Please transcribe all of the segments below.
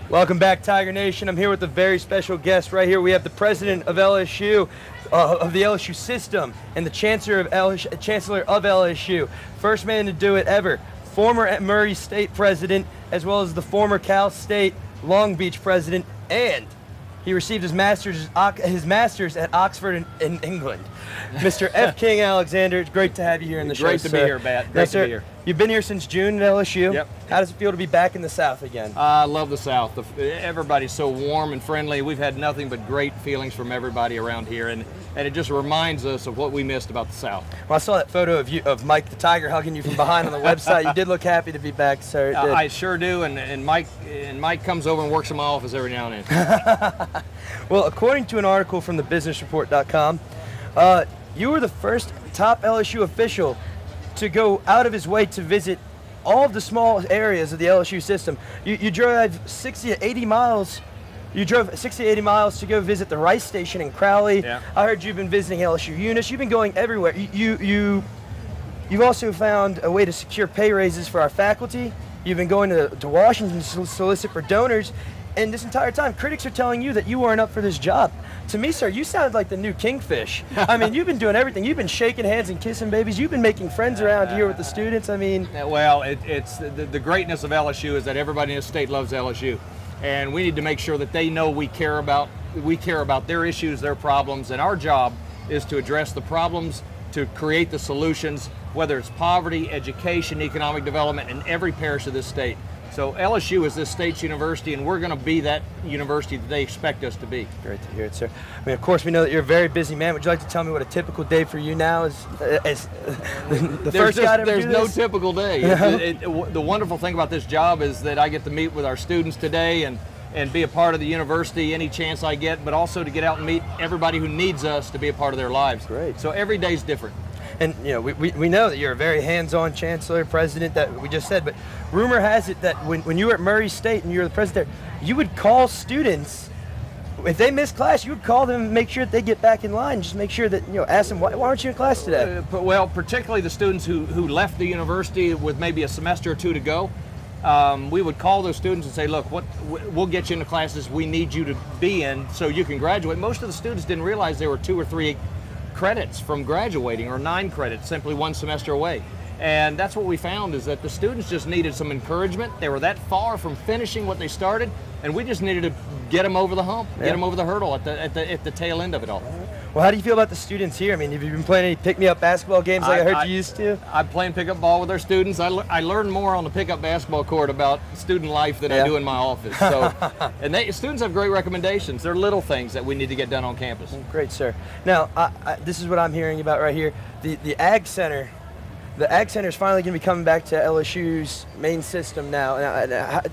Welcome back, Tiger Nation. I'm here with a very special guest right here. We have the president of LSU, of the LSU system, and the chancellor of LSU. First man to do it ever. Former Murray State president, as well as the former Cal State Long Beach president, and he received his master's at Oxford in England. Mr. F. King Alexander, it's great to have you here in the show. Great to be here, Matt. Great to be here. You've been here since June at LSU. Yep. How does it feel to be back in the South again? I love the South. Everybody's so warm and friendly. We've had nothing but great feelings from everybody around here, and it just reminds us of what we missed about the South. Well, I saw that photo of you, of Mike the Tiger, hugging you from behind on the website. You did look happy to be back, sir. I sure do, and Mike comes over and works in my office every now and then. Well, according to an article from thebusinessreport.com, you were the first top LSU official to go out of his way to visit all of the small areas of the LSU system. You drove 60 to 80 miles. You drove 60 to 80 miles to go visit the Rice Station in Crowley. Yeah. I heard you've been visiting LSU Eunice. You've been going everywhere. You've also found a way to secure pay raises for our faculty. You've been going to Washington to solicit for donors. And this entire time, critics are telling you that you weren't up for this job. To me, sir, you sound like the new Kingfish. I mean, you've been doing everything. You've been shaking hands and kissing babies. You've been making friends around here with the students. I mean, well, it's the greatness of LSU is that everybody in the state loves LSU, and we need to make sure that they know we care about their issues, their problems, and our job is to address the problems, to create the solutions, whether it's poverty, education, economic development in every parish of this state. So LSU is this state's university, and we're going to be that university that they expect us to be. Great to hear it, sir. I mean, of course, we know that you're a very busy man. Would you like to tell me what a typical day for you now is? The first guy to ever do this? There's no typical day. The wonderful thing about this job is that I get to meet with our students today and be a part of the university any chance I get, but also to get out and meet everybody who needs us to be a part of their lives. Great. So every day's different. And you know, we know that you're a very hands-on chancellor, president, that we just said, but rumor has it that when you were at Murray State and you were the president there, you would call students, if they missed class, you would call them and make sure that they get back in line, just make sure that, you know, ask them, why aren't you in class today? Well, particularly the students who left the university with maybe a semester or two to go, we would call those students and say, look, we'll get you into classes we need you to be in so you can graduate. Most of the students didn't realize there were 2 or 3 credits from graduating, or 9 credits, simply 1 semester away. And that's what we found, is that the students just needed some encouragement. They were that far from finishing what they started, and we just needed to get them over the hump, get them over the hurdle at the tail end of it all. Well, how do you feel about the students here? I mean, have you been playing any pick-me-up basketball games like I heard you used to? I'm playing pickup ball with our students. I learn more on the pickup basketball court about student life than I do in my office. So, and students have great recommendations. They're little things that we need to get done on campus. Great, sir. Now, this is what I'm hearing about right here. The Ag Center. The Ag Center is finally going to be coming back to LSU's main system now.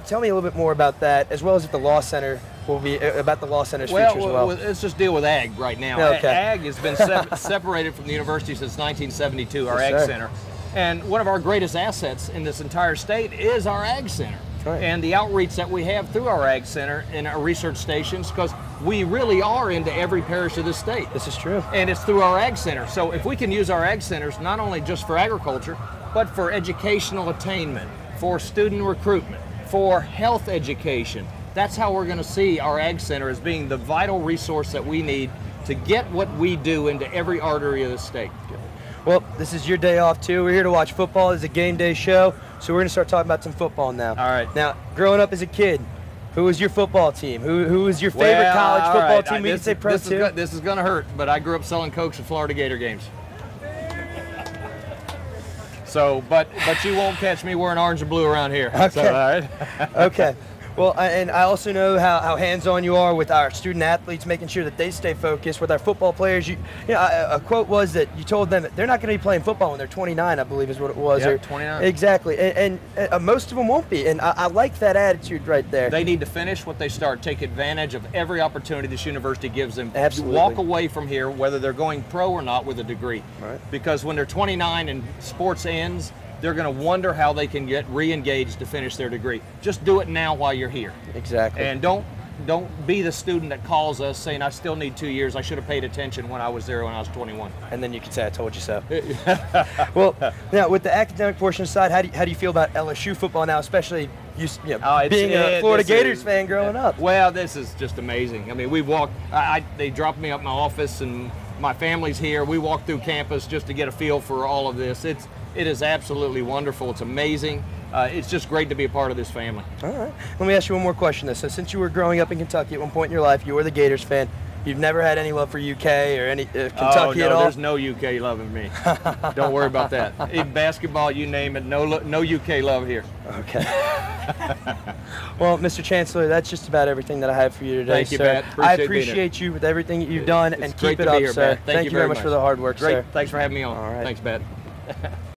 Tell me a little bit more about that, as well as if the Law Center will be about the Law Center's future as well. Let's just deal with Ag right now. Okay. Ag has been separated from the university since 1972, our Ag Center. And one of our greatest assets in this entire state is our Ag Center. Right. And the outreach that we have through our Ag Center and our research stations, because we really are into every parish of the state. This is true. And it's through our Ag Center. So if we can use our Ag Centers not only just for agriculture, but for educational attainment, for student recruitment, for health education, that's how we're going to see our Ag Center as being the vital resource that we need to get what we do into every artery of the state. Well, this is your day off too. We're here to watch football. It's a game day show, so we're going to start talking about some football now. All right. Now, growing up as a kid, who was your football team? Who was your favorite college football team? We can say pro too. This is going to hurt, but I grew up selling Cokes at Florida Gator games. So, but you won't catch me wearing orange and blue around here. Okay. So, all right. Okay. Well, and I also know how hands-on you are with our student athletes, making sure that they stay focused. With our football players, you know, a quote was that you told them that they're not going to be playing football when they're 29, I believe is what it was. Yeah, 29. Exactly, and most of them won't be, and I like that attitude right there. They need to finish what they start, take advantage of every opportunity this university gives them. Absolutely. Walk away from here, whether they're going pro or not, with a degree. Right. Because when they're 29 and sports ends, they're going to wonder how they can get re-engaged to finish their degree. Just do it now while you're here. Exactly. And don't be the student that calls us saying, I still need 2 years. I should have paid attention when I was there when I was 21. And then you can say, I told you so. Well, now with the academic portion aside, how do you feel about LSU football now, especially being a Florida Gators fan growing up. Well, this is just amazing. I mean, we walked. They dropped me up my office, and my family's here. We walked through campus just to get a feel for all of this. It is absolutely wonderful. It's amazing. It's just great to be a part of this family. All right. Let me ask you one more question. So since you were growing up in Kentucky at one point in your life, you were the Gators fan. You've never had any love for UK or any Kentucky at all? There's no UK love in me. Don't worry about that. In basketball, you name it, no UK love here. Okay. Well, Mr. Chancellor, that's just about everything that I have for you today, Thank you, sir. Pat. I appreciate you with everything that you've done, and keep it up, sir. Thank you very much for the hard work, Great. sir. Thanks for having me on. All right. Thanks, Pat.